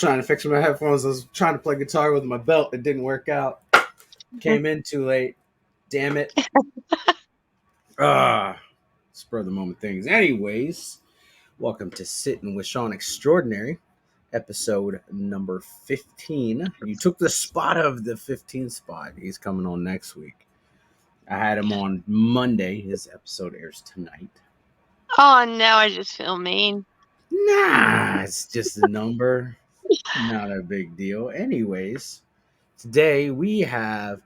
trying to fix my headphones. I was trying to play guitar with my belt. It didn't work out. Came in too late. Damn it. Spur of the moment things. Anyways, welcome to Sitting with Sean Extraordinary, episode number 15. You took the spot of the 15th spot. He's coming on next week. I had him on Monday. His episode airs tonight. Oh, now I just feel mean. Nah, it's just a number. Not a big deal. Anyways, today we have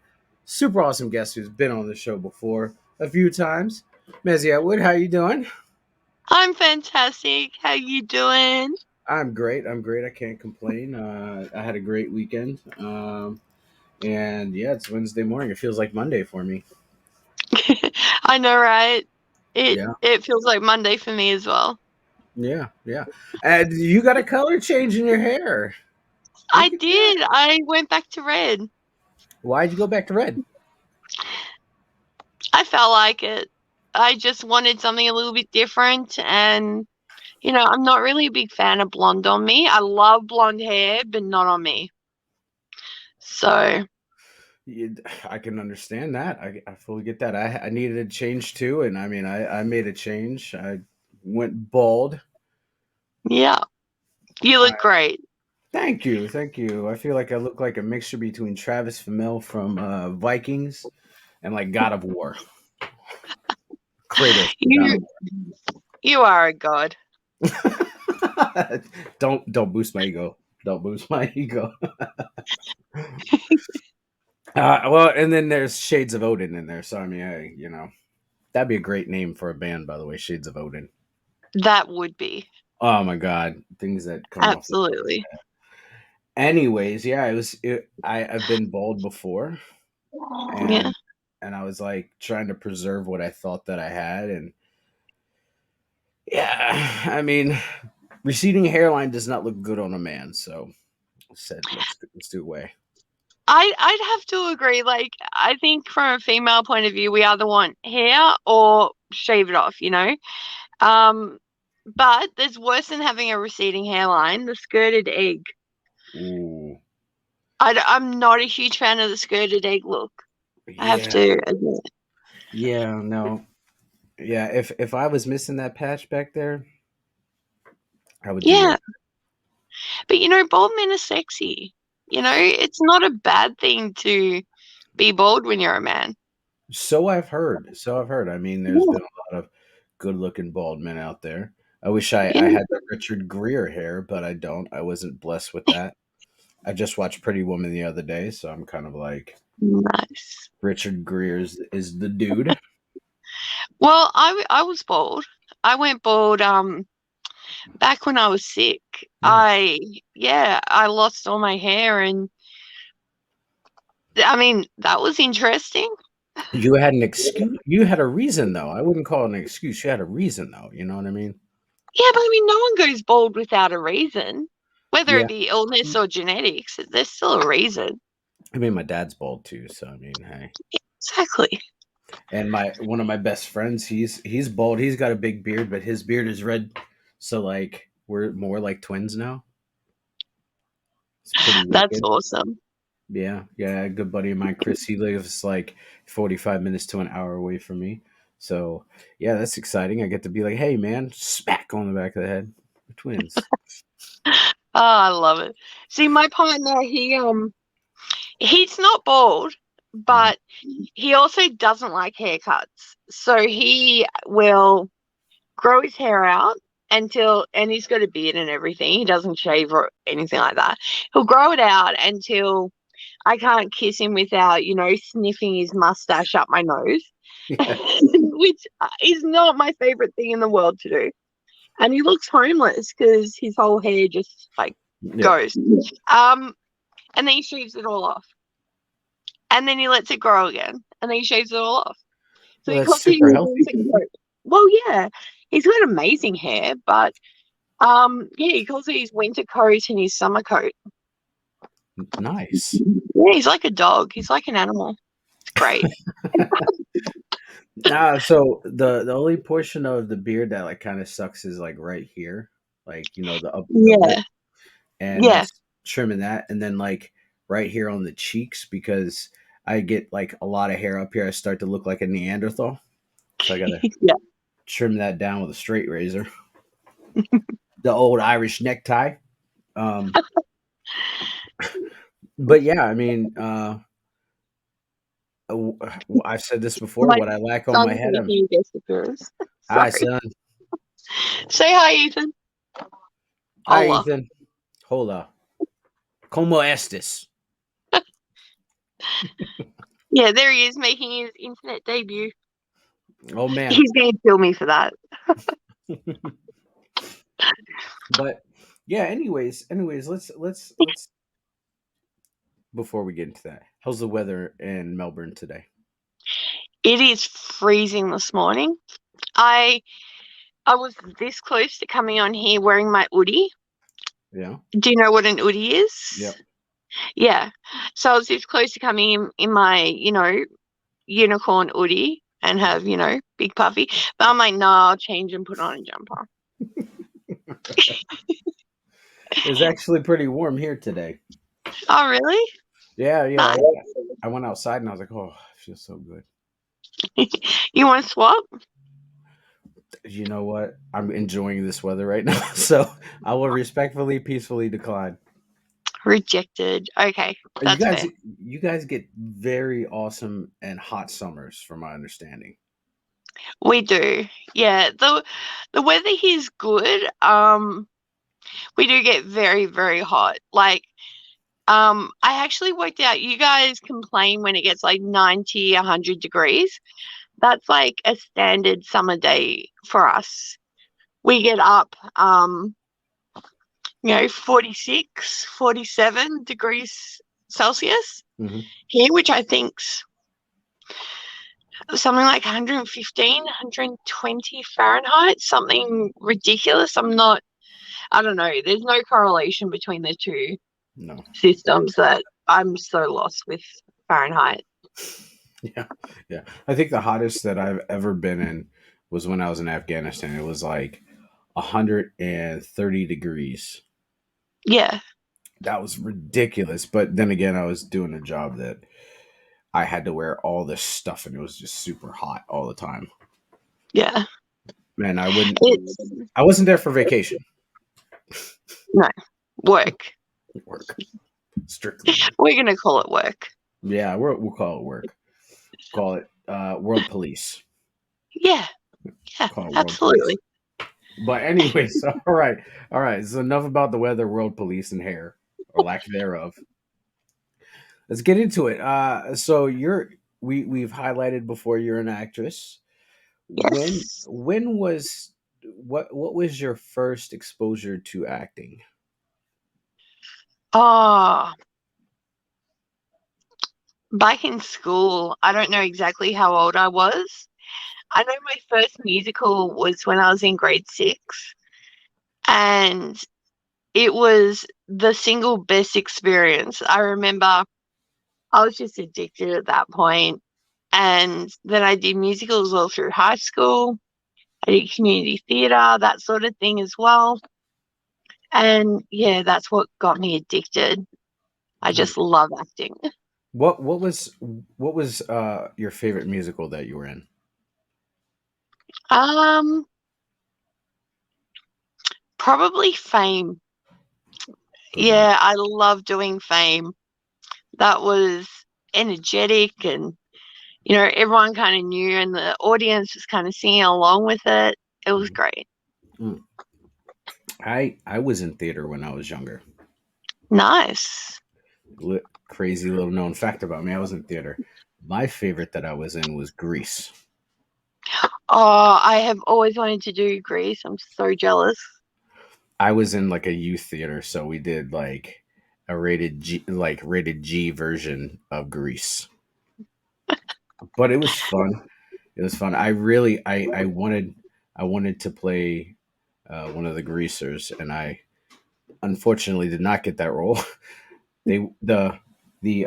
super awesome guest who's been on the show before a few times. Mezi Atwood, how you doing? I'm fantastic. How you doing? I'm great. I can't complain. I had a great weekend. And yeah, it's Wednesday morning. It feels like Monday for me. I know, right? Yeah. It feels like Monday for me as well. Yeah. And you got a color change in your hair. I did. I went back to red. Why'd you go back to red? I felt like it. I just wanted something a little bit different, and I'm not really a big fan of blonde on me. I love blonde hair, but not on me. So I can understand that. I fully get that. I needed a change too, and I mean, I made a change. I went bald. yeah, you look great. Thank you. I feel like I look like a mixture between Travis Fimmel from Vikings and like God of War. Kratos. You are a god. Don't boost my ego. Don't boost my ego. Well, and then there's Shades of Odin in there. So I mean, that'd be a great name for a band, by the way. Shades of Odin. That would be. Oh my God, things that come absolutely. Anyways, yeah, I've been bald before, and I was like trying to preserve what I thought that I had, and yeah, I mean, receding hairline does not look good on a man, so I said let's do away. I'd have to agree. Like, I think from a female point of view, we either want hair or shave it off, But there's worse than having a receding hairline, the skirted egg. Ooh. I'm not a huge fan of the skirted egg look. Yeah. I have to admit. Yeah, no. Yeah, if I was missing that patch back there, I would do it. But bald men are sexy. It's not a bad thing to be bald when you're a man. So I've heard. I mean, there's been a lot of good-looking bald men out there. I wish I had the Richard Gere hair, but I don't. I wasn't blessed with that. I just watched Pretty Woman the other day, so I'm kind of like, nice. Richard Gere is the dude. Well, I was bald. I went bald back when I was sick. I lost all my hair, and I mean, that was interesting. You had an excuse. You had a reason, though. I wouldn't call it an excuse. You had a reason, though. You know what I mean? Yeah, but I mean, no one goes bald without a reason. Whether it be illness or genetics, there's still a reason. I mean, my dad's bald too, so I mean, hey. Exactly. And one of my best friends, he's bald. He's got a big beard, but his beard is red. So like we're more like twins now. That's awesome. Yeah, a good buddy of mine, Chris. He lives like 45 minutes to an hour away from me. So yeah, that's exciting. I get to be like, hey man, smack on the back of the head. We're twins. Oh, I love it. See, my partner, he's not bald, but he also doesn't like haircuts. So he will grow his hair out and he's got a beard and everything. He doesn't shave or anything like that. He'll grow it out until I can't kiss him without, sniffing his mustache up my nose, which is not my favorite thing in the world to do. And he looks homeless because his whole hair just goes. And then he shaves it all off. And then he lets it grow again. And then he shaves it all off. So well, that's super healthy. Well, yeah. He's got amazing hair, but he calls it his winter coat and his summer coat. Nice. Yeah, he's like a dog. He's like an animal. It's great. So the only portion of the beard that like kind of sucks is like right here, like the up. Yeah. And trimming that, and then like right here on the cheeks because I get like a lot of hair up here. I start to look like a Neanderthal, so I gotta Yeah. trim that down with a straight razor. The old Irish necktie. Um, but yeah, I mean, I've said this before. My What I lack on my son's head, making a guest appearance. hi Sorry. son, Say hi, Ethan. hi Holla. Ethan, hola, como estes? Yeah, there he is making his internet debut. Oh man, He's going to kill me for that. but yeah. Anyways, let's before we get into that, how's the weather in Melbourne today? It is freezing this morning. I was this close to coming on here wearing my hoodie. Yeah. Do you know what an hoodie is? Yep. Yeah. So I was this close to coming in my, unicorn hoodie and have, big puffy. But I'm like, no, I'll change and put on a jumper. It's actually pretty warm here today. Oh, really? Yeah, yeah. Nice. I went outside and I was like, oh, it feels so good. You want to swap? You know what? I'm enjoying this weather right now, so I will respectfully, peacefully decline. Rejected. Okay, You that's guys, fair. you guys get very awesome and hot summers, from my understanding. We do. Yeah, the weather here is good. We do get very, very hot. Like, I actually worked out you guys complain when it gets like 90, 100 degrees. That's like a standard summer day for us. We get up 46, 47 degrees Celsius Hmm. here, which I think's something like 115, 120 Fahrenheit, something ridiculous. I don't know. There's no correlation between the two No. systems that I'm so lost with Fahrenheit. Yeah, yeah. I think the hottest that I've ever been in was when I was in Afghanistan. It was like 130 degrees. Yeah, That was ridiculous. But then again, I was doing a job that I had to wear all this stuff, and it was just super hot all the time. yeah. Man, I wouldn't. It's I wasn't there for vacation. no work. Work, strictly work. We're gonna call it work. Yeah, we'll call it work. Call it world police. Yeah, yeah, Call it world police. absolutely. But anyways, all right. So enough about the weather, world police, and hair or lack thereof. Let's get into it. So we've highlighted before you're an actress. Yes. When was what was your first exposure to acting? Oh, back in school, I don't know exactly how old I was. I know my first musical was when I was in grade six, and it was the single best experience. I remember I was just addicted at that point. And then I did musicals all through high school. I did community theatre, that sort of thing as well. And yeah, that's what got me addicted. I Nice. just love acting. What was your favorite musical that you were in? Um, Probably Fame. Good one. Yeah, I love doing Fame. That was energetic and everyone kind of knew and the audience was kind of singing along with it. It was Mhm. great. Mm. I was in theater when I was younger. Nice. Crazy little known fact about me: I was in theater. My favorite that I was in was Grease. Oh, I have always wanted to do Grease. I'm so jealous. I was in like a youth theater, so we did like a rated G version of Grease. But it was fun. It was fun. I wanted to play one of the greasers, and I unfortunately did not get that role. They the the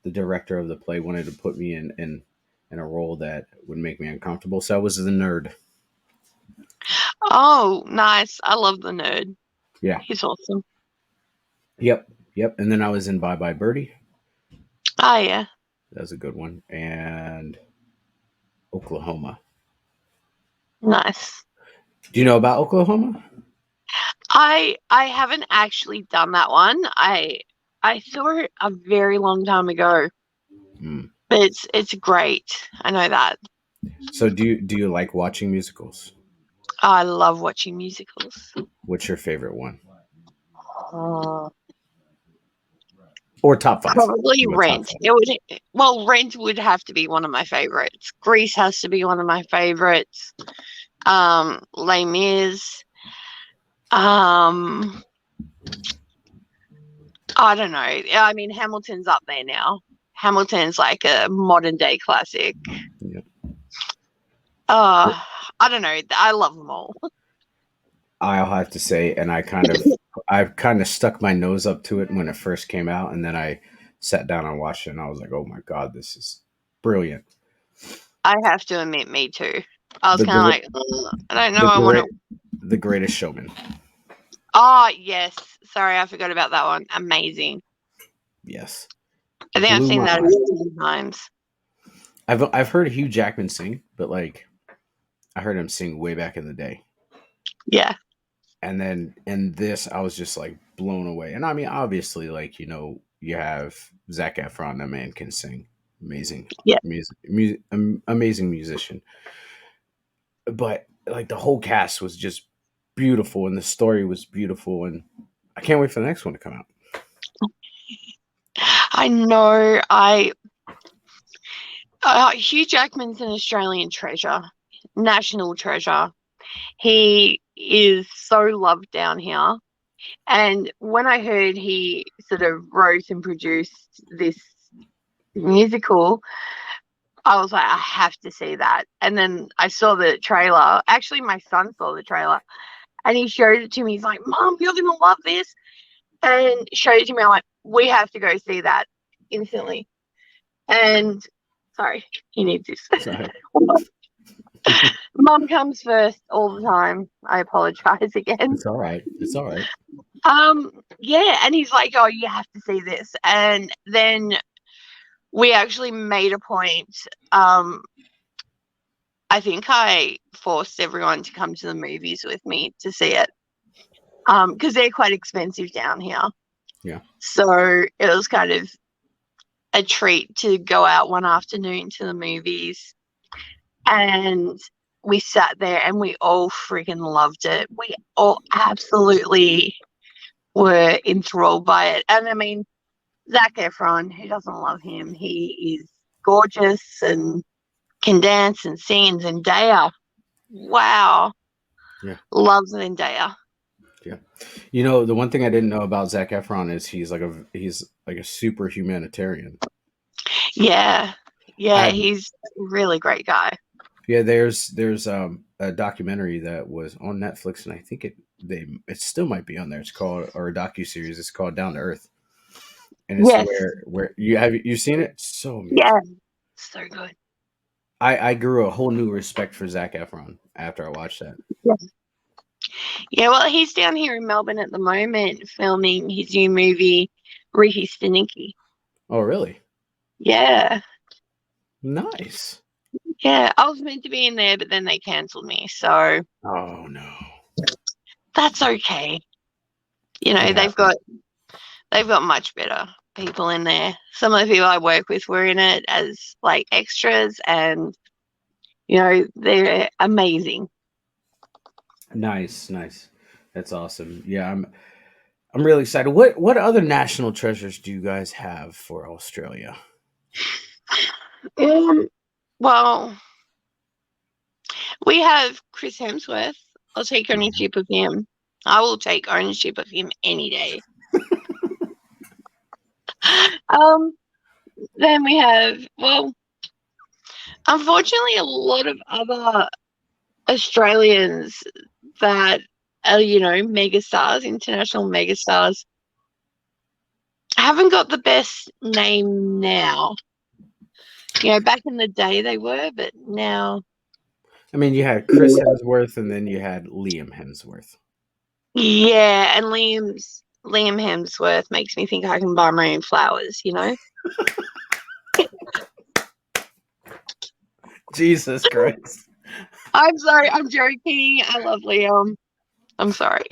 director of the play wanted to put me in a role that would make me uncomfortable, so I was the nerd. Oh, nice. I love the nerd. Yeah, He's awesome. Yep, yep. And then I was in Bye Bye Birdie. Oh yeah, That was a good one. And Oklahoma. nice. Do you know about Oklahoma? I haven't actually done that one. I saw it a very long time ago, Mm. but it's great. I know that. So do you like watching musicals? I love watching musicals. What's your favorite one? Uh, Or top five? Probably You go top Rent. five. Rent would have to be one of my favorites. Grease has to be one of my favorites. Les Mis. Um, I don't know. I mean, Hamilton's up there now. Hamilton's like a modern day classic. Yeah. I don't know. I love them all. I'll have to say, and I kind of stuck my nose up to it when it first came out, and then I sat down and watched it, and I was like, "Oh my god, this is brilliant!" I have to admit, me too. I was The kind of gr- like, "Ugh, I don't know. the I want great to. the Greatest Showman. Oh, yes. Sorry, I forgot about that one. Amazing. Yes, I think I've blew seen my that mind. 10 times. I've heard Hugh Jackman sing, but like I heard him sing way back in the day, Yeah. and then in this, I was just like blown away. And I mean, obviously, like you have Zac Efron, that man can sing, amazing Yeah. amazing musician. But like the whole cast was just beautiful, and the story was beautiful, and I can't wait for the next one to come out. I know. Hugh Jackman's an Australian treasure, national treasure. He is so loved down here. And when I heard he sort of wrote and produced this musical, I was like, I have to see that. And then I saw the trailer. Actually, my son saw the trailer and he showed it to me. He's like, Mom, you're going to love this. And showed it to me. I'm like, we have to go see that instantly. And sorry, he needs this. Sorry. Mum comes first all the time. I apologize again. It's all right. It's all right. Yeah, and he's like, "Oh, you have to see this." And then we actually made a point. Um, I think I forced everyone to come to the movies with me to see it. Because they're quite expensive down here. Yeah. So it was kind of a treat to go out one afternoon to the movies. And we sat there and we all freaking loved it. We all absolutely were enthralled by it. And I mean, Zac Efron, who doesn't love him? He is gorgeous and can dance and sing. And Zendaya, wow, Yeah. loves Zendaya. Yeah. The one thing I didn't know about Zac Efron is he's like a super humanitarian. Yeah, I yeah, had he's a really great guy. Yeah, there's a documentary that was on Netflix, and I think it still might be on there. It's called, or a docu series. It's called Down to Earth, and it's Yes, where you seen it? So yeah, amazing. so good. I grew a whole new respect for Zac Efron after I watched that. Yeah. Yeah, well, he's down here in Melbourne at the moment filming his new movie, Ricky Stinky. Oh, really? Yeah, Nice. yeah, I was meant to be in there, but then they cancelled me, so Oh no, that's okay. You it know, happened. they've got much better people in there. Some of the people I work with were in it as like extras, and they're amazing. Nice, nice. That's awesome. Yeah, I'm really excited. What other national treasures do you guys have for Australia? Um, well, we have Chris Hemsworth. I'll take Yeah. ownership of him. I will take ownership of him any day. Um, then we have, well, unfortunately, a lot of other Australians that are, megastars, international megastars, haven't got the best name now. Back in the day they were, but now, I mean, you had Chris Hemsworth, and then you had Liam Hemsworth. yeah, and Liam's. Liam Hemsworth makes me think I can buy my own flowers, you know? Jesus Christ. I'm sorry, I'm joking. I love Liam. I'm sorry.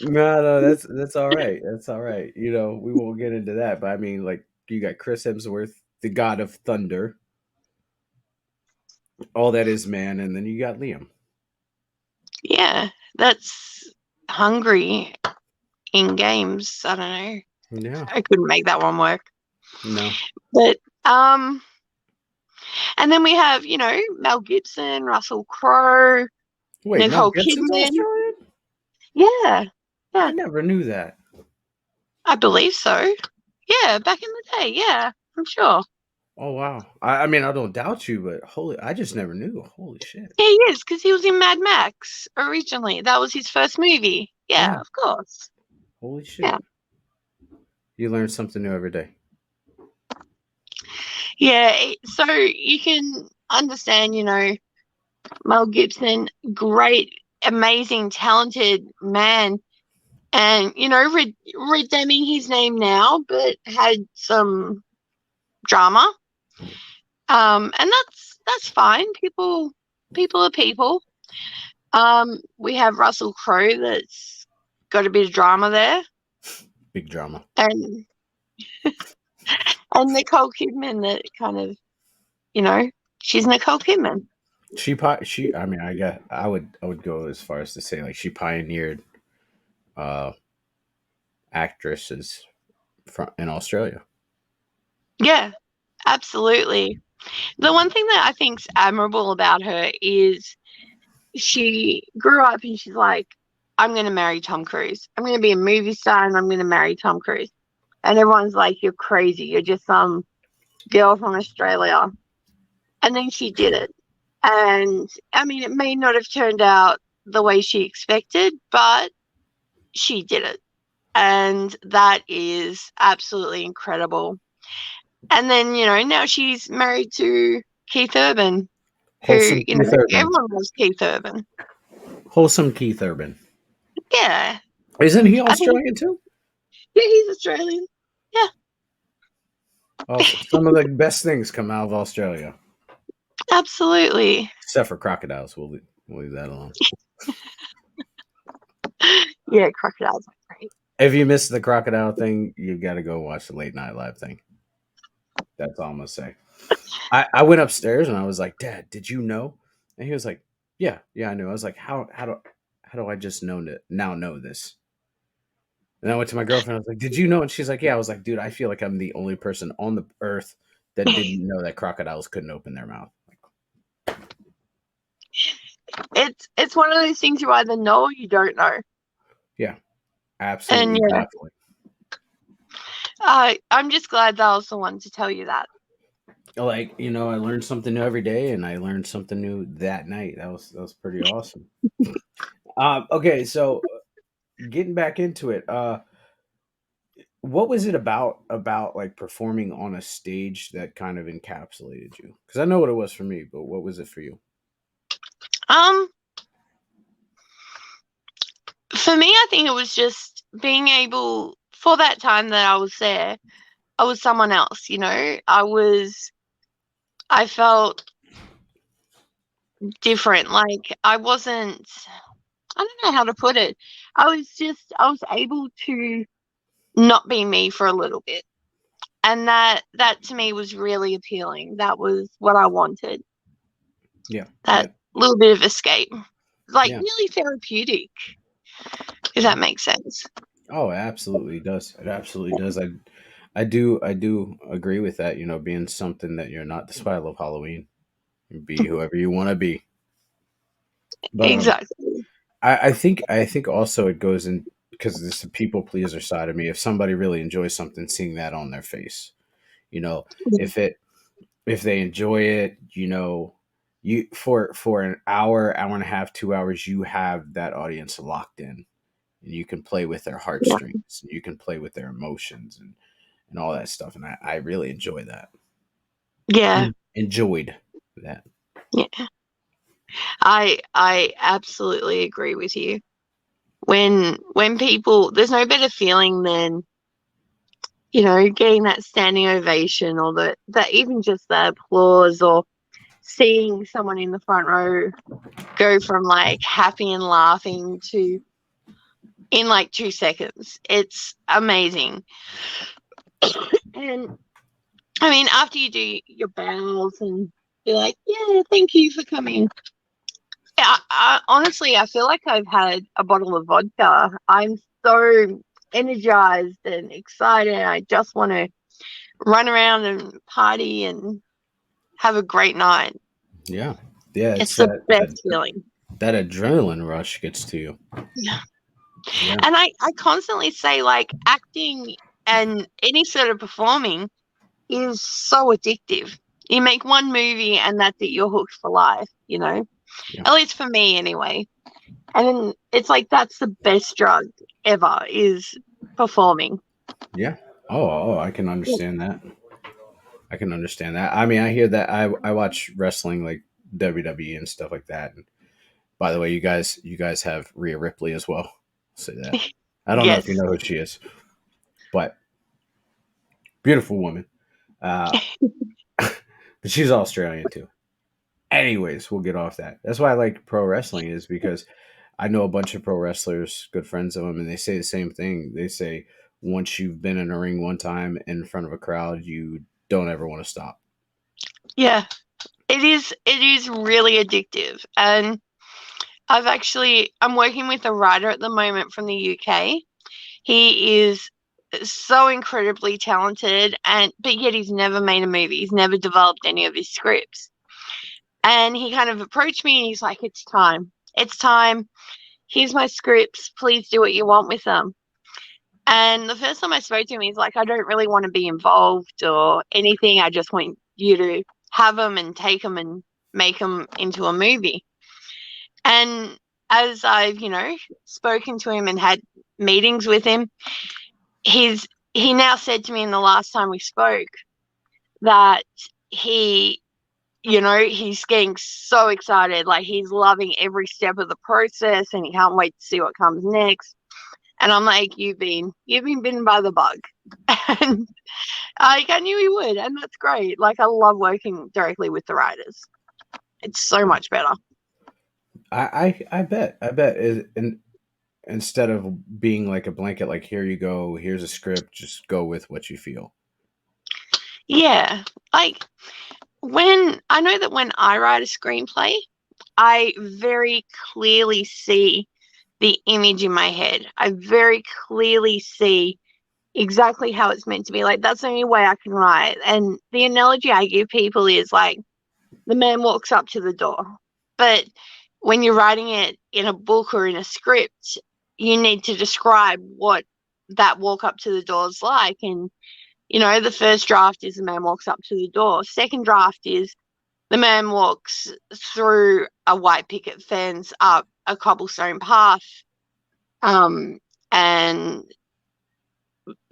No, that's all right. That's all right. We won't get into that, but I mean, like, you got Chris Hemsworth, the God of Thunder, all that is man, and then you got Liam. Yeah, that's hungry in games. I don't know. Yeah. I couldn't make that one work. No. But um and then we have, Mel Gibson, Russell Crowe, Wait, Mel Nicole Gibson's Kidman. Australian? Yeah. I Yeah. never knew that. I believe so. Yeah, back in the day, yeah, I'm sure. Oh wow. I mean, I don't doubt you, but I just never knew. Holy shit. Yeah, he is, because he was in Mad Max originally. That was his first movie. Yeah. Yeah, of course. Holy Yeah. shit. You learn something new every day. Yeah, so you can understand, Mel Gibson, great, amazing, talented man, and redeeming his name now, but had some drama. And that's fine. People are people. We have Russell Crowe that's got a bit of drama there, Big drama. and Nicole Kidman that kind of, she's Nicole Kidman. She I mean, I would go as far as to say, like, she pioneered uh actresses from in Australia. Yeah, absolutely. The one thing that I think's admirable about her is she grew up and she's like, I'm going to marry Tom Cruise. I'm going to be a movie star and I'm going to marry Tom Cruise. And everyone's like, you're crazy. You're just some girl from Australia. And then she did it. And I mean, it may not have turned out the way she expected, but she did it. And that is absolutely incredible. And then, now she's married to Keith Urban, who, Wholesome Keith Urban. everyone loves Keith Urban. Wholesome Keith Urban. Yeah. Isn't he I think, Australian too? yeah, he's Australian. Yeah, Also, some of the best things come out of Australia, absolutely. except for crocodiles. We'll leave that alone. Yeah, crocodiles are great. If you missed the crocodile thing, you got to go watch the late night live thing. That's all I'm gonna say. I went upstairs and I was like, "Dad, did you know?" And he was like, "Yeah, I knew." I was like, "How do I just know this?" And I went to my girlfriend. I was like, "Did you know?" And she's like, "Yeah." I was like, "Dude, I feel like I'm the only person on the earth that didn't know that crocodiles couldn't open their mouth." It's one of those things you either know or you don't know. Yeah, And absolutely, yeah, definitely. I'm just glad that I was the one to tell you that. Like, I learned something new every day, and I learned something new that night. That was pretty awesome. Okay, so getting back into it, what was it about like performing on a stage that kind of encapsulated you? Because I know what it was for me, but what was it for you? Um, for me, I think it was just being able, for that time that I was there, I was someone else, I felt different. Like I wasn't, I don't know how to put it. I was able to not be me for a little bit. And that to me was really appealing. That was what I wanted. Yeah, That yeah, little bit of escape. Like yeah. really therapeutic, if that makes sense. Oh, it absolutely does. It absolutely does. I do agree with that. Being something that you're not. That's why I love Halloween. Be whoever you want to be. But Exactly. I think also it goes in because it's the people pleaser side of me. If somebody really enjoys something, seeing that on their face, you know, if it if they enjoy it, you for an hour and a half, 2 hours, you have that audience locked in, and you can play with their Yeah. heartstrings, and you can play with their emotions and all that stuff, and I really enjoy that. Yeah. Enjoyed that. Yeah. I absolutely agree with you. When people, there's no better feeling than, getting that standing ovation, or that even just the applause, or seeing someone in the front row go from like happy and laughing to in like 2 seconds. It's amazing. And I mean, after you do your bows and you're like, yeah, thank you for coming. Yeah, honestly, I feel like I've had a bottle of vodka. I'm so energized and excited. I just want to run around and party and have a great night. Yeah. Yeah, It's it's the that best feeling. that adrenaline rush gets to you. Yeah. Yeah. And I constantly say, like, acting and any sort of performing is so addictive. You make one movie and that's it, you're hooked for life. Yeah. At least for me anyway. And then it's like that's the best drug ever is performing. Yeah. Oh, I can understand that. I can understand that. I mean, I hear that. I watch wrestling like WWE and stuff like that. And by the way, you guys have Rhea Ripley as well. I'll say that. I don't know if you Yes. know who she is, but beautiful woman. Uh, but she's Australian too. Anyways, we'll get off that. That's why I like pro wrestling is because I know a bunch of pro wrestlers, good friends of them, and they say the same thing. They say once you've been in a ring one time in front of a crowd, you don't ever want to stop. Yeah. It is really addictive. And I'm working with a writer at the moment from the UK. He is so incredibly talented, but yet he's never made a movie. He's never developed any of his scripts. And he kind of approached me and he's like, "It's time. It's time. Here's my scripts. Please do what you want with them." And the first time I spoke to him, he's like, "I don't really want to be involved or anything. I just want you to have them and take them and make them into a movie." And as I've, spoken to him and had meetings with him, he's he now said to me in the last time we spoke that he, he's getting so excited, like he's loving every step of the process and he can't wait to see what comes next. And I'm like, you've been bitten by the bug. And I knew he would, and that's great. Like I love working directly with the writers. It's so much better. I bet instead of being like a blanket, like here you go, here's a script, just go with what you feel. Yeah. Like when I know that when I write a screenplay, I very clearly see the image in my head. I very clearly see exactly how it's meant to be. Like that's the only way I can write. And the analogy I give people is like the man walks up to the door. But when you're writing it in a book or in a script, you need to describe what that walk up to the door is like. And, the first draft is the man walks up to the door. Second draft is the man walks through a white picket fence up a cobblestone path, and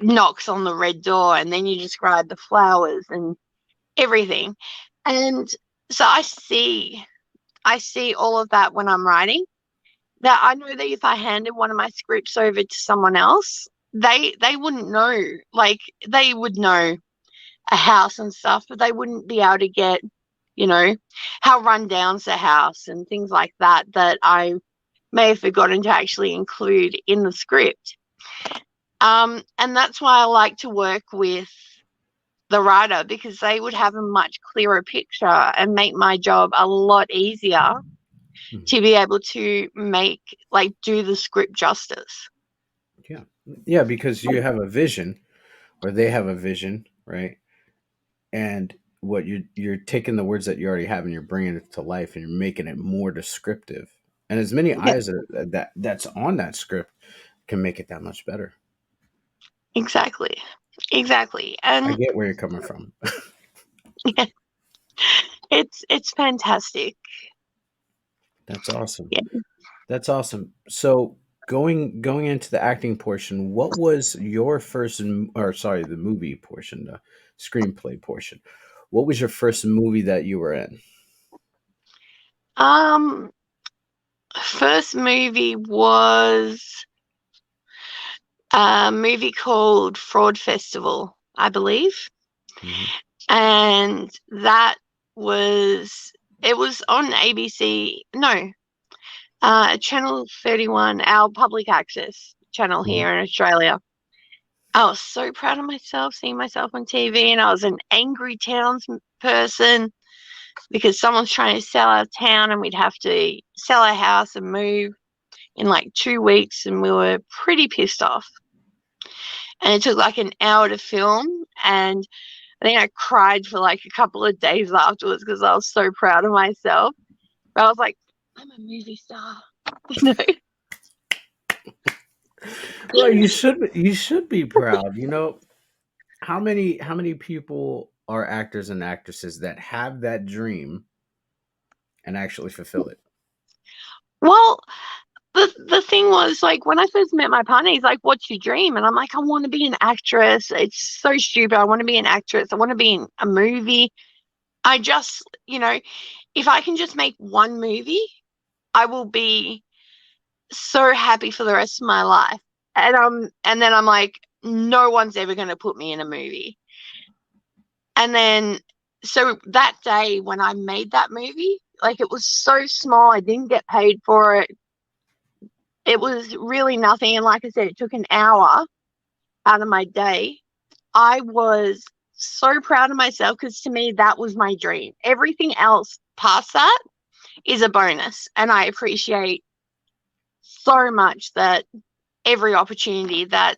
knocks on the red door, and then you describe the flowers and everything. And so I see all of that when I'm writing. That I know that if I handed one of my scripts over to someone else, they wouldn't know. Like they would know a house and stuff, but they wouldn't be able to get, you know, how run down's the house and things like that I may have forgotten to actually include in the script. And that's why I like to work with the writer because they would have a much clearer picture and make my job a lot easier Mhm. to be able to do the script justice. Yeah, yeah, because you have a vision, or they have a vision, right? And what you're taking the words that you already have and you're bringing it to life and you're making it more descriptive. And as many Yeah, eyes that's on that script can make it that much better. exactly. Exactly. I And get where you're coming from. yeah, it's fantastic. That's awesome. Yeah. That's awesome. So going into the acting portion, what was your first or sorry, the movie portion, the screenplay portion? What was your first movie that you were in? Um First movie was a movie called Fraud Festival, I believe. Mm-hmm. And that was, it was on ABC, no, Channel 31, our public access channel here in Australia. I was so proud of myself, seeing myself on TV, and I was an angry townsperson because someone's trying to sell our town and we'd have to sell our house and move in like 2 weeks, and we were pretty pissed off. And it took like an hour to film, and I think I cried for like a couple of days afterwards because I was so proud of myself. But I was like, I'm a movie star. You know? Well, you should be proud. How many people are actors and actresses that have that dream and actually fulfill it? Well, the thing was, like, when I first met my partner, he's like, "What's your dream?" And I'm like, "I want to be an actress." It's so stupid. I want to be an actress. I want to be in a movie. I just, if I can just make one movie, I will be so happy for the rest of my life. And then I'm like, no one's ever going to put me in a movie. And then, so that day when I made that movie, like, it was so small, I didn't get paid for it. It was really nothing. And like I said, it took an hour out of my day. I was so proud of myself because to me, that was my dream. Everything else past that is a bonus. And I appreciate so much that every opportunity that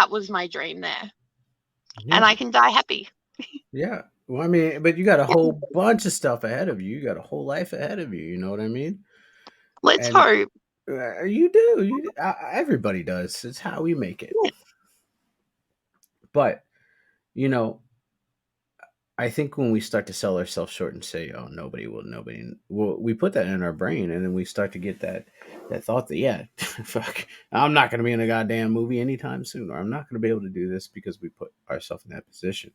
was my dream there. And Yeah. I can die happy. Yeah. Well, I mean, but you got a whole bunch of stuff ahead of you. You got a whole life ahead of you. You know what I mean? Let's And hope. you do. Everybody does. It's how we make it. But you know, I think when we start to sell ourselves short and say, "Oh, nobody," well, we put that in our brain, and then we start to get that thought that, yeah, fuck, I'm not going to be in a goddamn movie anytime soon, or I'm not going to be able to do this because we put ourselves in that position.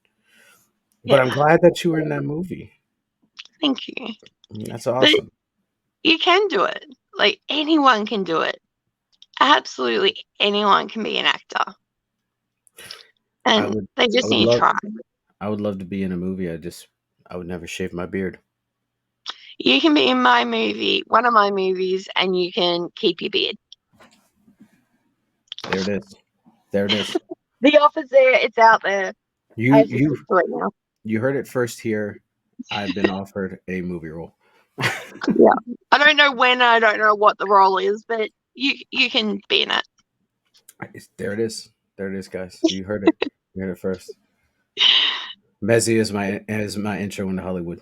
But I'm Yeah. glad that you were in that movie. Thank you. That's But awesome. you can do it. Like, anyone can do it. Absolutely anyone can be an actor. I And would, they I just would need to love, try. I would love to be in a movie. I would never shave my beard. You can be in my movie, one of my movies, and you can keep your beard. There it is. There it is. The offer's there. It's out there. I You, have to you, stick to it now. you heard it first here. I've been offered a movie role. Yeah. I don't know when, I don't know what the role is, but you can be in it. There it is. There it is, guys. You heard it. You heard it first. Mezi is my intro into Hollywood.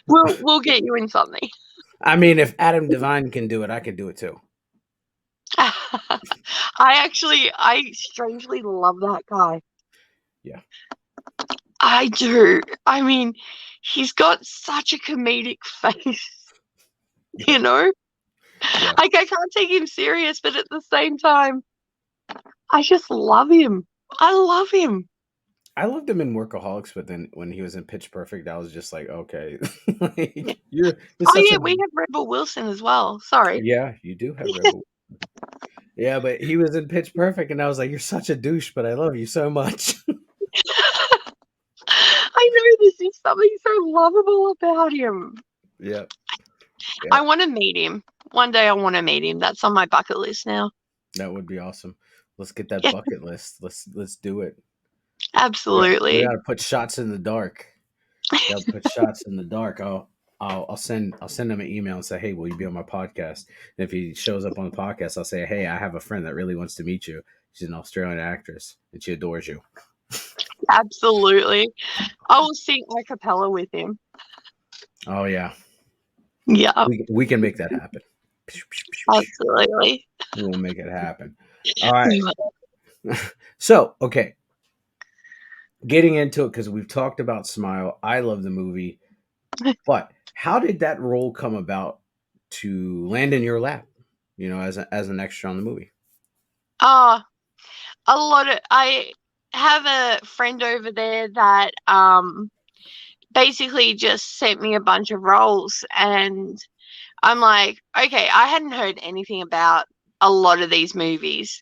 We'll get you in something. I mean, if Adam Devine can do it, I can do it too. I strangely love that guy. Yeah. I do. I mean, he's got such a comedic face, Yeah. you know? Yeah. Like, I can't take him serious, but at the same time, I just love him. I love him. I loved him in Workaholics, but then when he was in Pitch Perfect, I was just like, okay, like, you're Oh, such yeah, a we have Rebel Wilson as well. Sorry. yeah, you do have Rebel. Yeah, but he was in Pitch Perfect, and I was like, you're such a douche, but I love you so much. I know there's just something so lovable about him. Yeah. I Yeah, want to meet him. One day I want to meet him. That's on my bucket list now. that would be awesome. Let's get that Yeah, bucket list. Let's do it. We absolutely. got to put shots in the dark. Got to put shots in the dark. I'll send him an email and say, hey, will you be on my podcast? And if he shows up on the podcast, I'll say, hey, I have a friend that really wants to meet you. She's an Australian actress and she adores you. Absolutely. I will sing a cappella with him. Oh yeah, Yeah, we can make that happen. absolutely. We will make it happen. All right. So okay, getting into it because we've talked about Smile. I love the movie, but how did that role come about to land in your lap? As an extra on the movie. Uh, I have a friend over there that basically just sent me a bunch of roles, and I'm like, okay, I hadn't heard anything about a lot of these movies.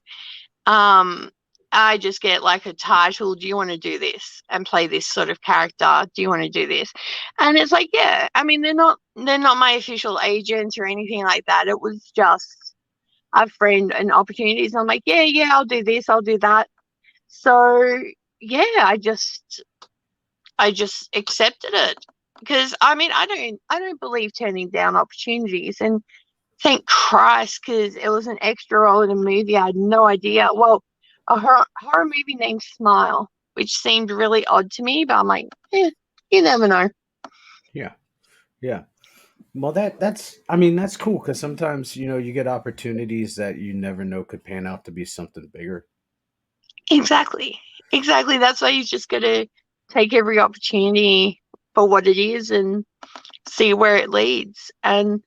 I just get like a title, do you want to do this and play this sort of character? Do you want to do this? And it's like, yeah, I mean, they're not my official agents or anything like that. It was just a friend and opportunities. And I'm like, yeah, I'll do this, I'll do that. So yeah, I just accepted it because I mean, I don't believe turning down opportunities, and thank Christ, because it was an extra role in a movie. I had no idea. Well, a horror movie named Smile, which seemed really odd to me, but I'm like, you never know. Yeah. Yeah. Well, that's I mean that's cool because sometimes you get opportunities that you never know could pan out to be something bigger. Exactly. Exactly. That's why you just got to take every opportunity for what it is and see where it leads. And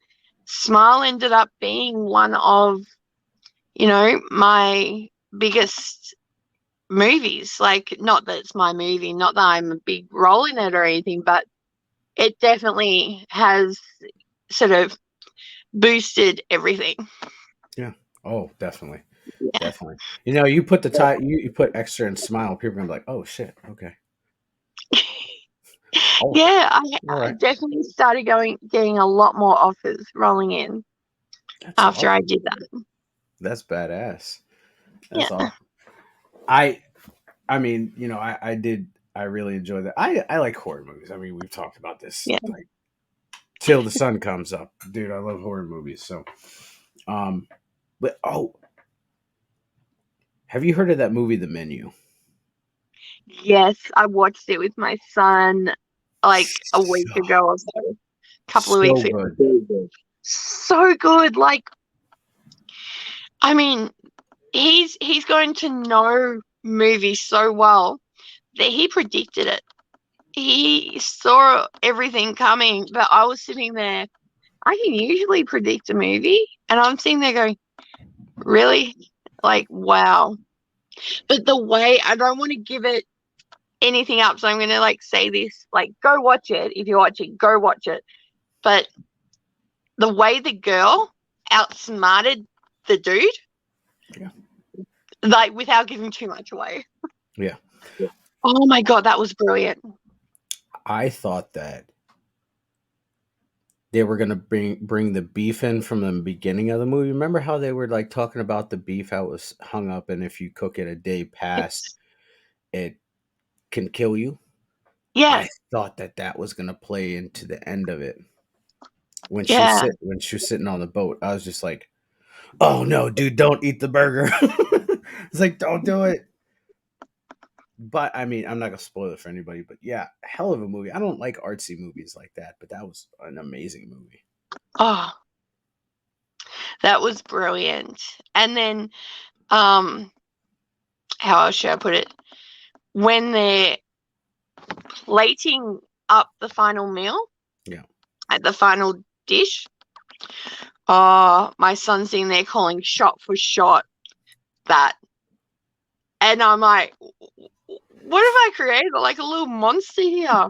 Smile ended up being one of, my biggest movies. Like, not that it's my movie, not that I'm a big role in it or anything, but it definitely has sort of boosted everything. Yeah. Oh, definitely, Yeah. definitely. You put you put extra and smile. People are gonna be like, oh shit, okay, oh, Yeah, all I right, definitely started getting a lot more offers rolling in that's after I awesome. did that. That's badass. Yeah, That's awesome. I I mean, I really enjoy that. I like horror movies. I mean, we've talked about this yeah. like till the sun comes up, dude. I love horror movies. So, um, but have you heard of that movie, The Menu? Yes, I watched it with my son like a week So, ago or so, a couple of so weeks good. ago. So good. Like, I mean, he's going to know movies so well that he predicted it. He saw everything coming, but I was sitting there. I can usually predict a movie, and I'm sitting there going, really? Like, wow. But the way I don't want to give it anything up, so I'm going to like say this, like, go watch it. If you watch it, go watch it. But the way the girl outsmarted the dude, Yeah, like, without giving too much away. yeah. Oh my God, that was brilliant. I thought that they were gonna bring the beef in from the beginning of the movie. Remember how they were like talking about the beef, how it was hung up, and if you cook it a day past, it can kill you. Yeah, I thought that was gonna play into the end of it yeah. when she was sitting on the boat. I was just like, "Oh no, dude, don't eat the burger." It's like, "Don't do it." But I mean, I'm not gonna spoil it for anybody. But yeah, hell of a movie. I don't like artsy movies like that, but that was an amazing movie. Oh, that was brilliant. And then, um, how else should I put it? When they're plating up the final meal Yeah, at the final dish, oh, my son's in there calling shot for shot that. And I'm like, what have I created? Like a little monster here.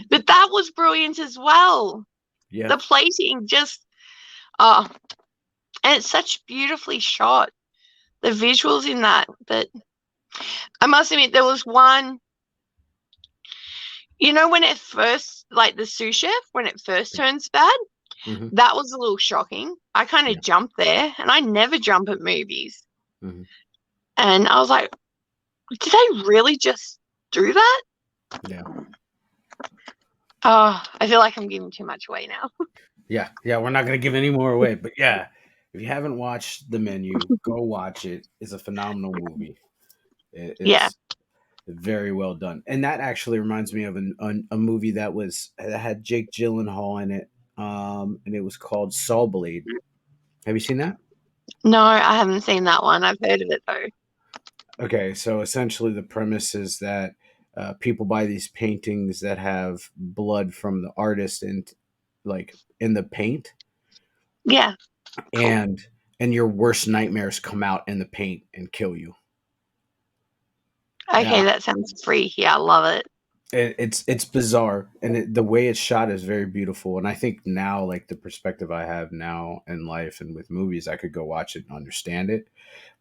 But that was brilliant as well. yeah, The plating just, oh, and it's such beautifully shot. The visuals in that. But I must admit, there was one, when it first, like the sous chef, when it first turns bad, hmm that was a little shocking. I kind yeah, of jumped there, and I never jump at movies. hmm And I was like, did they really just do that? yeah. Oh, I feel like I'm giving too much away now. Yeah, yeah, we're not gonna give any more away, but yeah, if you haven't watched The Menu, go watch it. It's a phenomenal movie. Yeah. It's very well done, and that actually reminds me of a movie that had Jake Gyllenhaal in it, and it was called Saw Blade. Have you seen that? No, I haven't seen that one. I've heard of it though. Okay, so essentially the premise is that people buy these paintings that have blood from the artist and like in the paint, Yeah. Cool. and your worst nightmares come out in the paint and kill you. Okay, Yeah, that sounds freaky. I love it. It's bizarre, and the way it's shot is very beautiful. And I think now, like the perspective I have now in life and with movies, I could go watch it and understand it.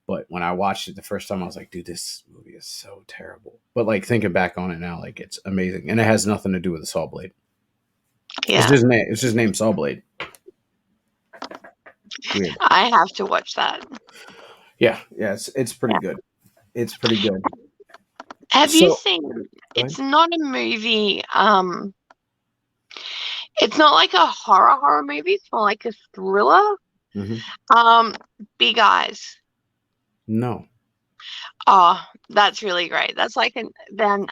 But when I watched it the first time, I was like, dude, this movie is so terrible. But like thinking back on it now, like it's amazing, and it has nothing to do with the Saw Blade. Yeah, It's just named Saw Blade. Weird. I have to watch that. Yeah, yeah, it's pretty Yeah. good. It's pretty good. Have you So seen? go ahead. It's not a movie. It's not like a horror movie. It's more like a thriller. Hmm. Um, Big Eyes. No. Oh, that's really great. That's like an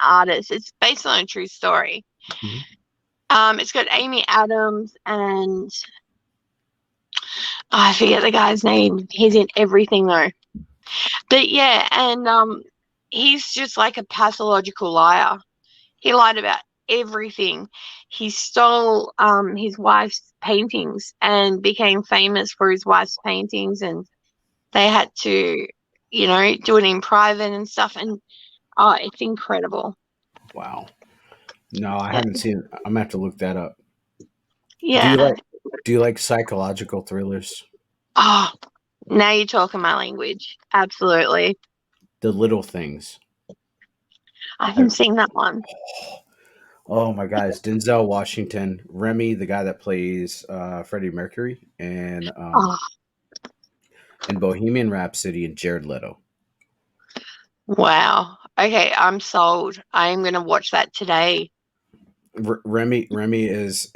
artist. It's based on a true story. Hmm. It's got Amy Adams and I forget the guy's name. He's in everything though. But yeah, and he's just like a pathological liar. He lied about everything. He stole his wife's paintings and became famous for his wife's paintings, and they had to, do it in private and stuff. And oh, it's incredible. Wow. No, I Yeah. haven't seen. I'm gonna have to look that up. Do you Yeah. like Do you like psychological thrillers? Oh, now you're talking my language. Absolutely. The Little Things. I I, haven't seen that one. oh my guys, Denzel Washington, Remy, the guy that plays Freddie Mercury, Oh, and Bohemian Rhapsody, and Jared Leto. wow. Okay, I'm sold. I am going to watch that today. Remy is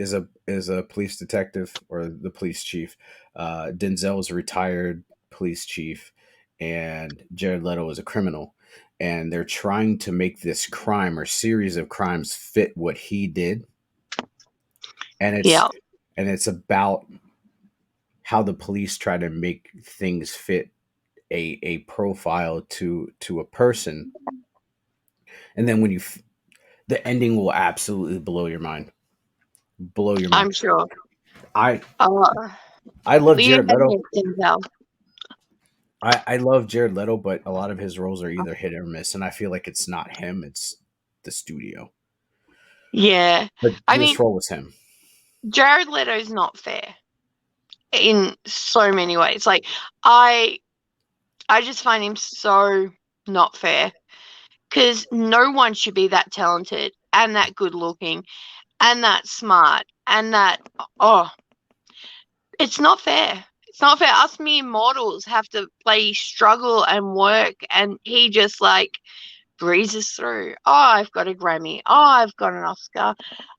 a police detective or the police chief. Denzel is a retired police chief, and Jared Leto is a criminal. And they're trying to make this crime or series of crimes fit what he did, and Yeah, it's about how the police try to make things fit a profile to a person, and then the ending will absolutely blow your mind. I'm sure. I Oh, I love you Jared had Leto. me at Denzel. I love Jared Leto, but a lot of his roles are either hit or miss, and I feel like it's not him; it's the studio. Yeah. But I mean, this role was him. Jared Leto's not fair in so many ways. Like I I just find him so not fair because no one should be that talented and that good looking and that smart and that oh, it's not fair. It's not fair. Us mere mortals have to play struggle and work and he just like breezes through. Oh, I've got a Grammy. Oh, I've got an Oscar.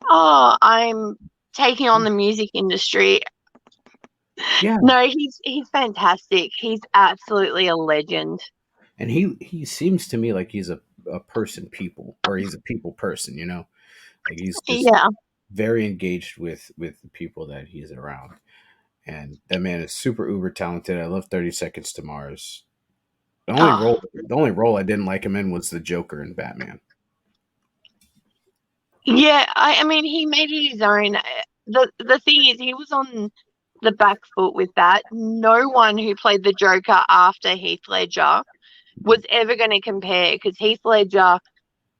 Oh, I'm taking on the music industry. Yeah, No, he's fantastic. He's absolutely a legend. and he seems to me like he's a person people, or he's a people person. Like he's just Yeah. very engaged with the people that he's around. And that man is super uber talented. I love 30 Seconds to Mars. Oh, The only role I didn't like him in was the Joker in Batman. yeah. I mean, he made it his own. The thing is, he was on the back foot with that. No one who played the Joker after Heath Ledger was ever going to compare because Heath Ledger,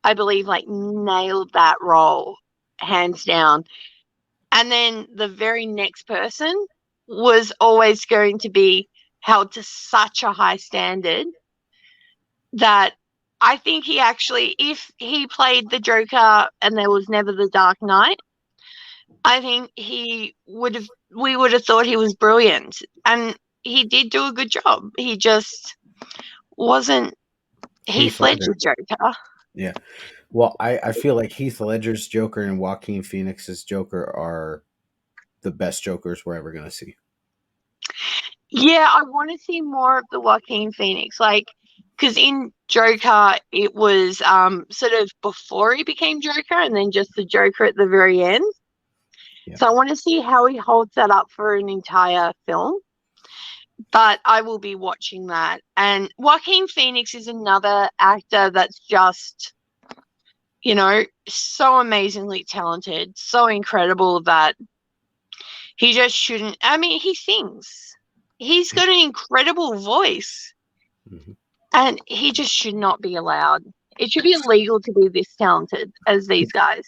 I believe, like nailed that role hands down. And then the very next person was always going to be held to such a high standard that I think he actually, if he played the Joker and there was never the Dark Knight, I think we would have thought he was brilliant. And he did do a good job. He just wasn't Heath Heath Ledger Ledger. Joker. Yeah. Well, I feel like Heath Ledger's Joker and Joaquin Phoenix's Joker are the best Jokers we're ever going to see. Yeah, I want to see more of the Joaquin Phoenix. Like, because in Joker, it was sort of before he became Joker and then just the Joker at the very end. Yeah. So I want to see how he holds that up for an entire film. But I will be watching that. And Joaquin Phoenix is another actor that's just, so amazingly talented, so incredible that he just shouldn't. I mean, he sings. He's got an incredible voice Hmm. and he just should not be allowed. It should be illegal to be this talented as these guys.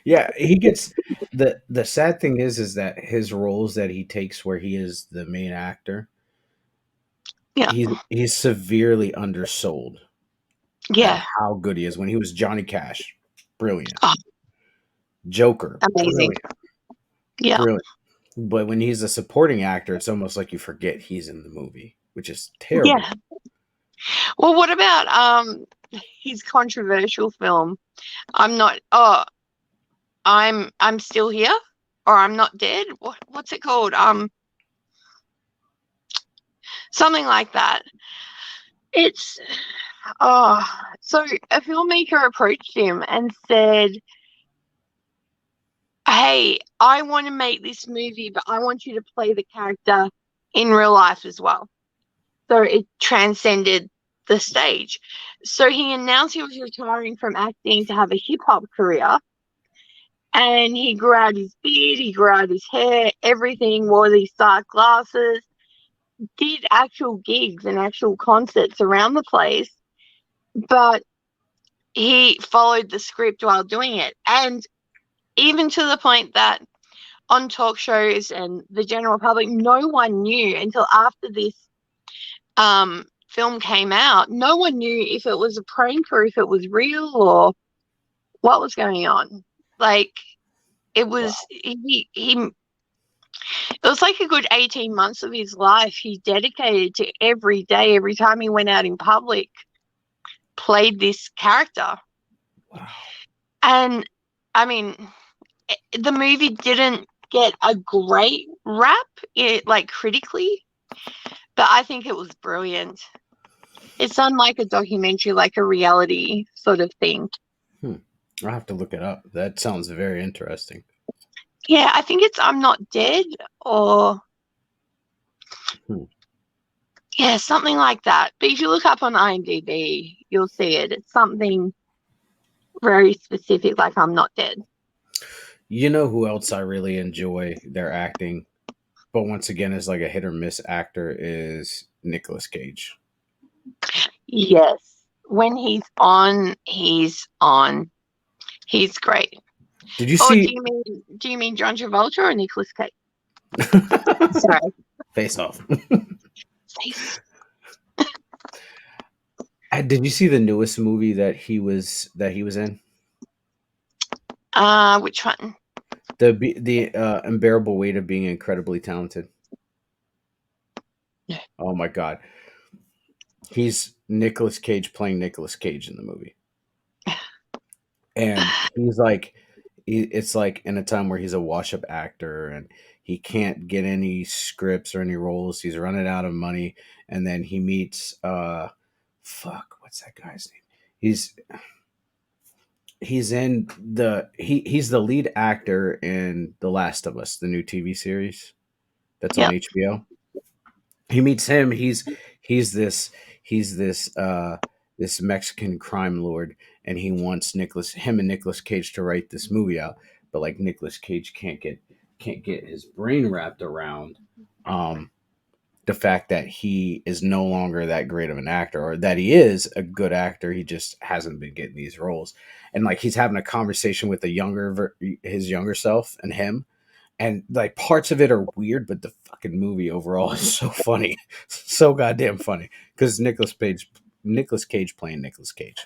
Yeah, he gets the sad thing is that his roles that he takes where he is the main actor, Yeah. he's severely undersold at Yeah. how good he is. When he was Johnny Cash, brilliant. Oh, Joker, amazing. brilliant, Yeah. brilliant. But when he's a supporting actor, it's almost like you forget he's in the movie, which is terrible. Yeah. Well, what about his controversial film? I'm still here, or I'm not dead. What's it called? Something like that. It's so a filmmaker approached him and said, "Hey, I want to make this movie, but I want you to play the character in real life as well." So it transcended the stage. So he announced he was retiring from acting to have a hip hop career. And he grew out his beard, he grew out his hair, everything, wore these dark glasses, did actual gigs and actual concerts around the place. But he followed the script while doing it. And even to the point that on talk shows and the general public, no one knew until after this film came out. No one knew if it was a prank or if it was real or what was going on. Like it was he it was like a good 18 months of his life he dedicated to every day, every time he went out in public, played this character. Wow. And I mean, the movie didn't get a great rap, like critically, but I think it was brilliant. It's unlike a documentary, like a reality sort of thing. I'll have to look it up. That sounds very interesting. Yeah, I think it's I'm Not Dead or yeah, something like that. But if you look up on IMDb, you'll see it. It's something very specific, like I'm Not Dead. You know who else I really enjoy their acting, but once again is like a hit or miss actor is Nicolas Cage. Yes. When he's on, he's on. He's great. Did you Or see do you mean John Travolta or Nicolas Cage? Sorry. Face Off? Did you see the newest movie that he was in? Which one? The unbearable weight of being incredibly talented. Yeah. Oh my god. He's Nicolas Cage playing Nicolas Cage in the movie. And he's like it's like in a time where he's a wash-up actor and he can't get any scripts or any roles. He's running out of money, and then he meets what's that guy's name? He's in he's the lead actor in The Last of Us, the new TV series that's on Yep. HBO. He meets him. He's this this Mexican crime lord, and he wants him and Nicolas Cage to write this movie out, but like Nicolas Cage can't get his brain wrapped around the fact that he is no longer that great of an actor, or that he is a good actor, he just hasn't been getting these roles. And like he's having a conversation with his younger self and him, and like parts of it are weird, but the fucking movie overall is so funny, so goddamn funny, because Nicolas Cage playing Nicolas Cage.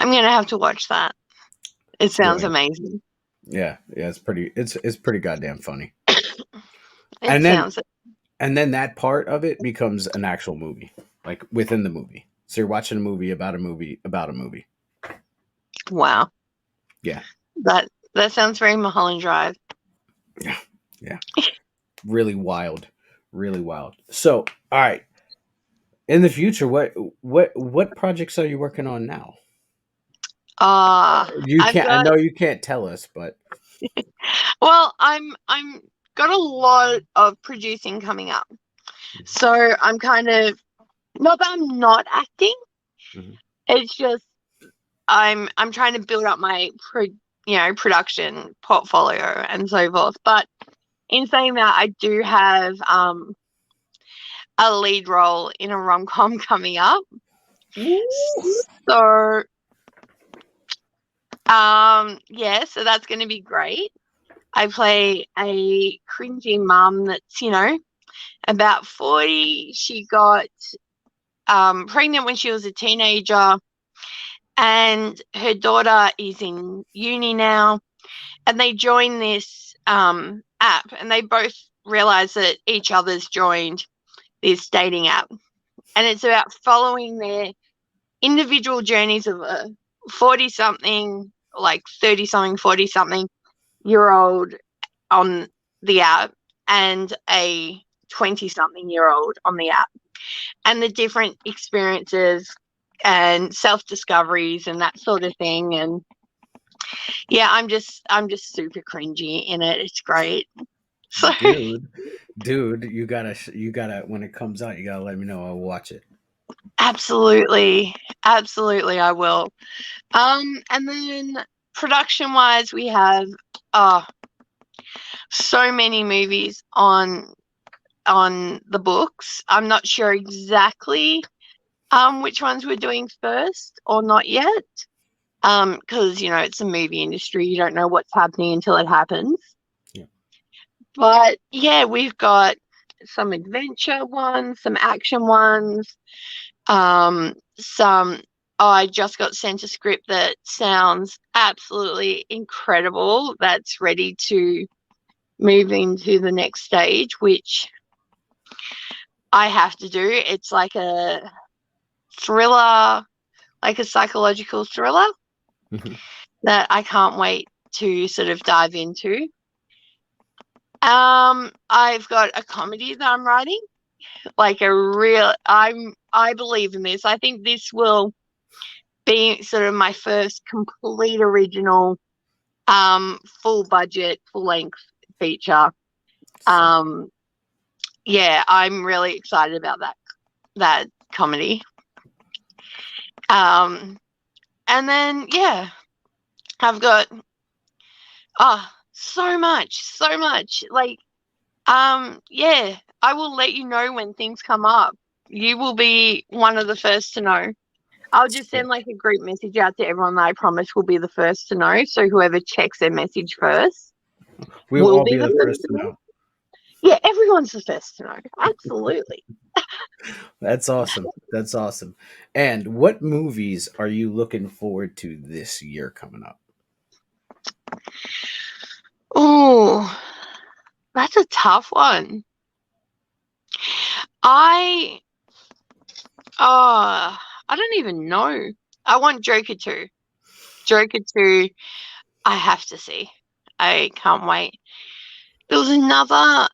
I'm gonna have to watch that. It sounds Brilliant. amazing. Yeah, it's pretty goddamn funny. It sounds. And then that part of it becomes an actual movie, like within the movie. So you're watching a movie about a movie about a movie. Wow. Yeah. That sounds very Mulholland Drive. Yeah. Really wild. Really wild. So, all right. In the future, what projects are you working on now? I know you can't tell us, but well, I'm got a lot of producing coming up. So I'm kind of not that I'm not acting. Mm-hmm. It's just I'm trying to build up my production portfolio and so forth. But in saying that, I do have a lead role in a rom-com coming up. Ooh. So, yeah, so that's going to be great. I play a cringy mum that's, about 40. She got pregnant when she was a teenager, and her daughter is in uni now. And they join this app, and they both realize that each other's joined this dating app. And it's about following their individual journeys of a 40 something, like 30 something, 40 something year old on the app and a 20 something year old on the app, and the different experiences and self discoveries and that sort of thing. And yeah, I'm just super cringy in it. It's great. So Dude, you gotta when it comes out, you gotta let me know. I'll watch it. absolutely, I will. And then production wise, we have so many movies on the books. I'm not sure exactly which ones we're doing first or not yet. Because it's a movie industry, you don't know what's happening until it happens. Yeah. But yeah, we've got some adventure ones, some action ones, some. I just got sent a script that sounds absolutely incredible. That's ready to move into the next stage, which I have to do. It's like a thriller, like a psychological thriller Mhm. that I can't wait to sort of dive into. I've got a comedy that I'm writing, like a real. I believe in this. I think this will be sort of my first complete original, full budget, full length feature. So, Yeah, I'm really excited about that comedy. Um, and then yeah, I've got so much, so much. Like, yeah, I will let you know when things come up. You will be one of the first to know. I'll just send like a group message out to everyone that I promise will be the first to know. So whoever checks their message first we'll will all be be the the first first to to know. know. Yeah, everyone's the first to know. Absolutely. That's awesome. That's awesome. And what movies are you looking forward to this year coming up? Oh, that's a tough one. I I don't even know. I want Joker 2. Joker 2, I have to see. I can't wait. There was another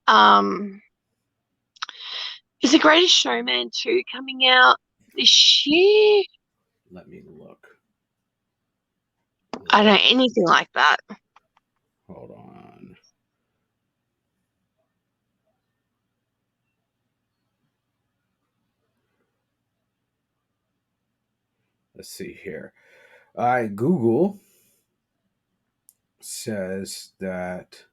is The Greatest Showman 2 coming out this year? Let me look. I don't know anything like that. Hold on. Let's see here. All right, Google says that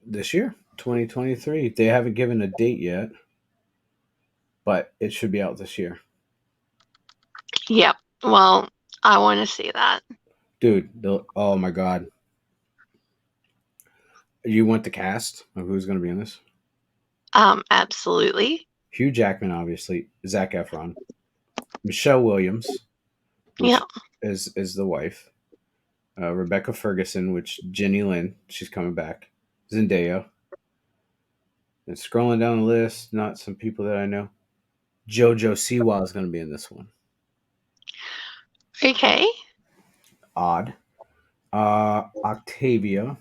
this year, 2023. They haven't given a date yet, but it should be out this year. Yep. Well, I want to see that. Dude, oh my god. You want the cast of who's going to be in this? Absolutely. Hugh Jackman, obviously. Zach Efron. Michelle Williams, Yep. which is the wife. Rebecca Ferguson, which Jenny Lynn, she's coming back. Zendaya. And scrolling down the list, not some people that I know. Jojo Siwa is going to be in this one. Okay. Odd. Octavia.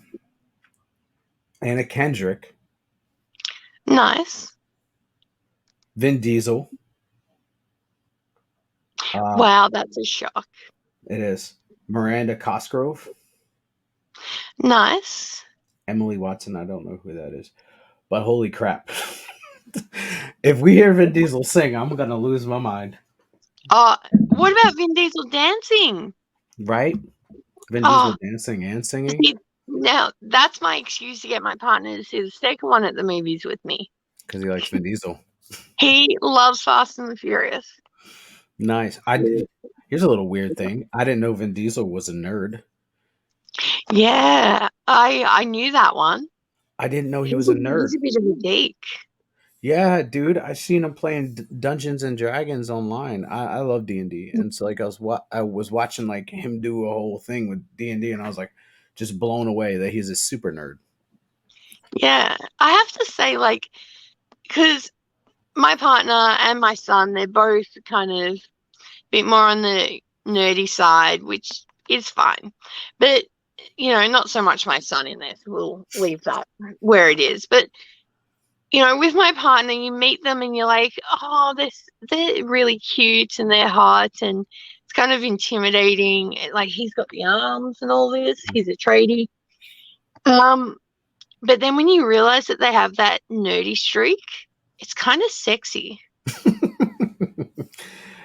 Anna Kendrick. Nice. Vin Diesel. Wow, that's a shock. It is. Miranda Cosgrove. Nice. Emily Watson. I don't know who that is. But holy crap. If we hear Vin Diesel sing, I'm going to lose my mind. What about Vin Diesel dancing? Right? Vin Diesel Oh, dancing and singing? now that's my excuse to get my partner to see the second one at the movies with me. Because he likes Vin Diesel. He loves Fast and the Furious. Nice. Here's a little weird thing. I didn't know Vin Diesel was a nerd. Yeah, I knew that one. I didn't know he was a He's nerd. a bit of a geek. Yeah, dude, I seen him playing Dungeons and Dragons online. I love D&D, and so like I was watching like him do a whole thing with D&D, and I was like just blown away that he's a super nerd. Yeah, I have to say, like, because my partner and my son, they're both kind of a bit more on the nerdy side, which is fine. But, not so much my son in this. We'll leave that where it is. But, with my partner, you meet them and you're like, oh, they're really cute and they're hot and it's kind of intimidating. Like, he's got the arms and all this. He's a tradie. Um, but then when you realize that they have that nerdy streak, it's kind of sexy.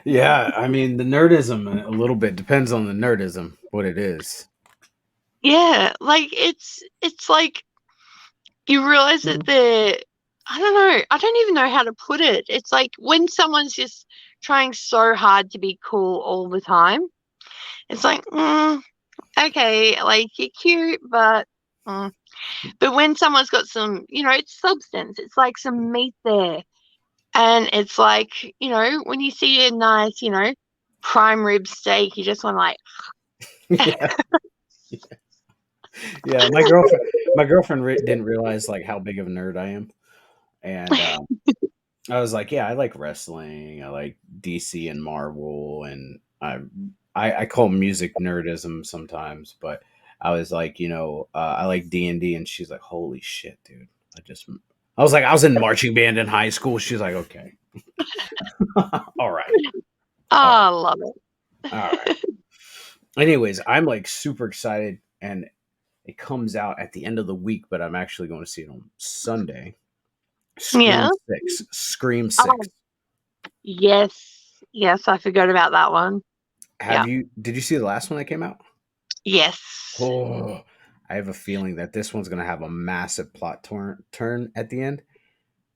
Yeah, I mean the nerdism a little bit depends on the nerdism what it is. Yeah, like it's like you realize that they're I don't know, I don't even know how to put it. It's like when someone's just trying so hard to be cool all the time. It's like, okay, like you're cute, but but when someone's got some, it's substance. It's like some meat there. And it's like, when you see a nice, prime rib steak, you just want to like, Yeah, yeah. My girlfriend didn't realize like how big of a nerd I am, and I was like, yeah, I like wrestling, I like DC and Marvel, and I call music nerdism sometimes, but I was like, I like D&D, and she's like, holy shit, dude. I was like, I was in marching band in high school. She's like, okay, all right, oh, all right, I love all right. it. Anyways, I'm like super excited, and it comes out at the end of the week, but I'm actually going to see it on Sunday. Yeah. Scream Oh, 6. yes. Yes, I forgot about that one. Yeah. Did you see the last one that came out? Yes. Oh, I have a feeling that this one's going to have a massive plot turn at the end.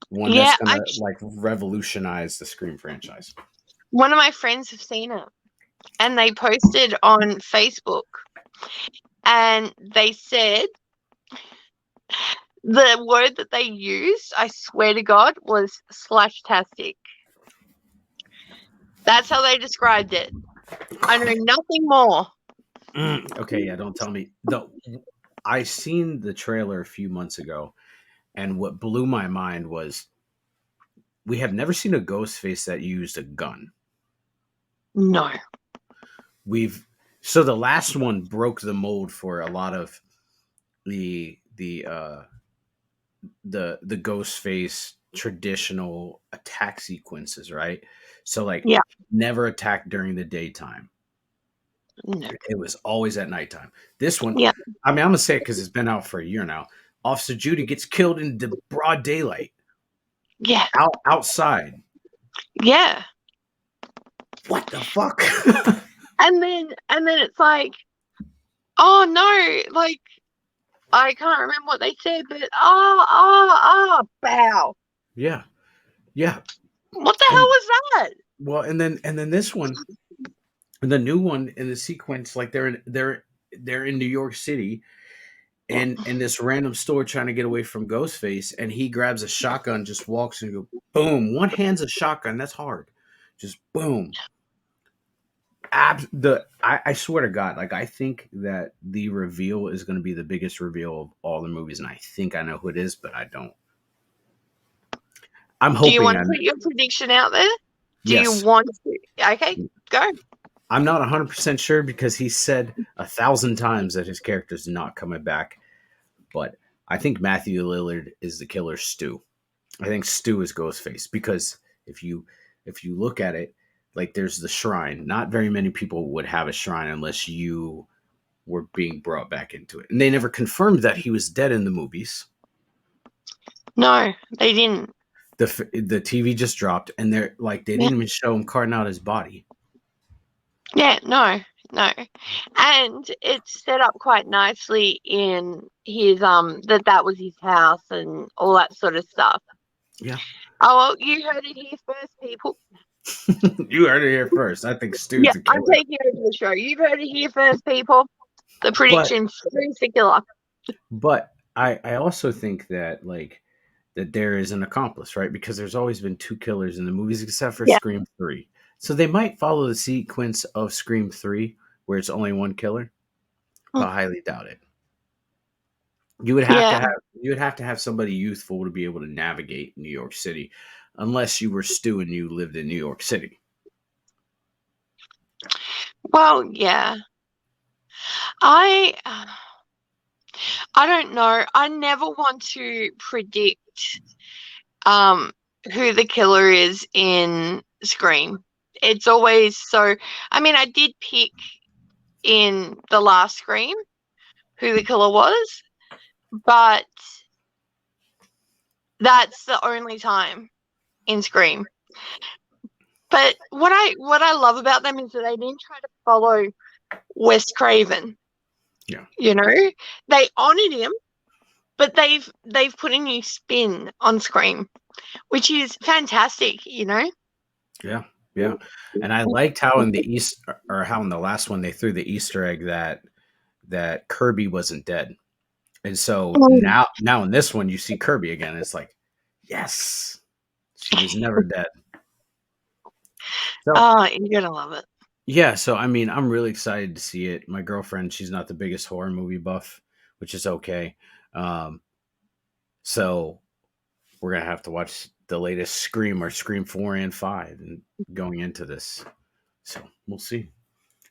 One that's Yeah, going to like revolutionize the Scream franchise. one of my friends have seen it and they posted on Facebook and they said the word that they used, I swear to God, was slashtastic. That's how they described it. I know nothing more. Okay, yeah, don't tell me. I seen the trailer a few months ago, and what blew my mind was we have never seen a ghost face that used a gun. No. We've so the last one broke the mold for a lot of the ghost face traditional attack sequences, right? So like Yeah. never attacked during the daytime. No. It was always at nighttime. This one, Yeah. I mean, I'm gonna say it because it's been out for a year now. Officer Judy gets killed in the broad daylight, Yeah. outside. Yeah. What the fuck? And then it's like, oh no, like I can't remember what they said, but bow. Yeah, yeah. What the hell And was that? well, and then this one, the new one in the sequence, like they're in New York City, and in this random store trying to get away from Ghostface, and he grabs a shotgun, just walks and go boom. One hand's a shotgun. That's hard. Just boom. I swear to God, like I think that the reveal is going to be the biggest reveal of all the movies, and I think I know who it is, but I don't. I'm Do you hoping want I to put your prediction out there? Do you yes. want to? Okay, go. I'm not 100% sure because he said 1,000 times that his character's not coming back, but I think Matthew Lillard is the killer Stu. I think Stu is Ghostface because if you look at it, like there's the shrine. Not very many people would have a shrine unless you were being brought back into it. And they never confirmed that he was dead in the movies. No, they didn't. The TV just dropped, and they're like they Yeah. didn't even show him carting out his body. Yeah, no, no. And it's set up quite nicely in his that was his house and all that sort of stuff. Yeah. Oh, well, you heard it here first, people. You heard it here first. I think Stu's Yeah, the I'm killer. taking over the show. You've heard it here first, people. The But prediction: Stu's the killer. but I also think that that there is an accomplice, right? Because there's always been two killers in the movies except for Yeah. Scream 3. So they might follow the sequence of Scream 3 where it's only one killer, but I highly doubt it. You would have to Yeah. have somebody youthful to be able to navigate New York City unless you were Stu and you lived in New York City. Well, yeah. I I don't know. I never want to predict um who the killer is in Scream. It's always so. I mean, I did pick in the last Scream who the killer was, but that's the only time in Scream. But what I love about them is that they didn't try to follow Wes Craven. Yeah. You know, they honored him, but they've put a new spin on Scream, which is fantastic. You know. Yeah. Yeah. And I liked how in the East or how in the last one they threw the Easter egg that Kirby wasn't dead. And so Mm. now in this one you see Kirby again. It's like, yes, she was never dead. So Oh, you're gonna love it. yeah, so I mean, I'm really excited to see it. My girlfriend, she's not the biggest horror movie buff, which is okay. Um, so we're gonna have to watch the latest Scream or Scream 4 and 5, and going into this. So we'll see.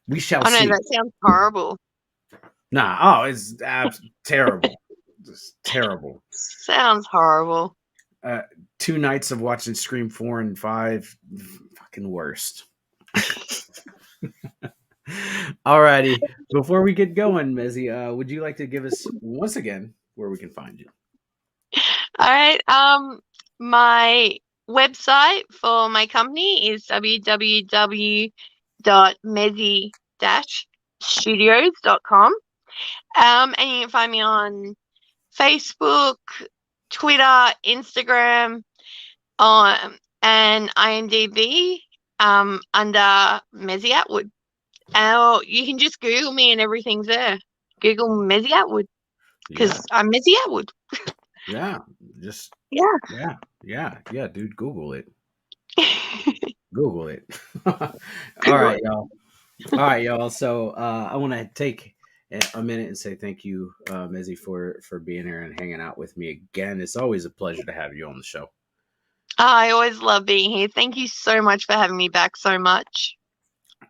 We shall I know see. that sounds horrible. Nah, oh, it's terrible, just terrible. Sounds horrible. Uh, 2 nights of watching Scream 4 and 5, fucking worst. Alrighty. Before we get going, Mezzy, would you like to give us once again where we can find you? All right. My website for my company is www.mezi-studios.com. And you can find me on Facebook, Twitter, Instagram, and IMDb under Mezi Atwood. Or you can just Google me and everything's there. Google Mezi Atwood because Yeah, I'm Mezi Atwood. yeah, just Yeah. yeah, dude. Google it. Good Google it. All one. right, y'all. All right, y'all. So I want to take a minute and say thank you, Mezzy, for being here and hanging out with me again. It's always a pleasure to have you on the show. I always love being here. Thank you so much for having me back so much.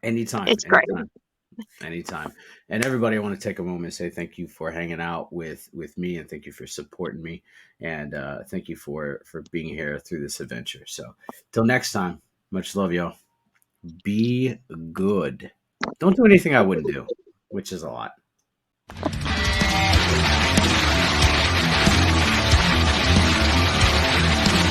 Anytime, It's great. anytime. Anytime. And everybody, I want to take a moment and say thank you for hanging out with me, and thank you for supporting me, and thank you for being here through this adventure. So till next time, much love, y'all. Be good. Don't do anything I wouldn't do, which is a lot.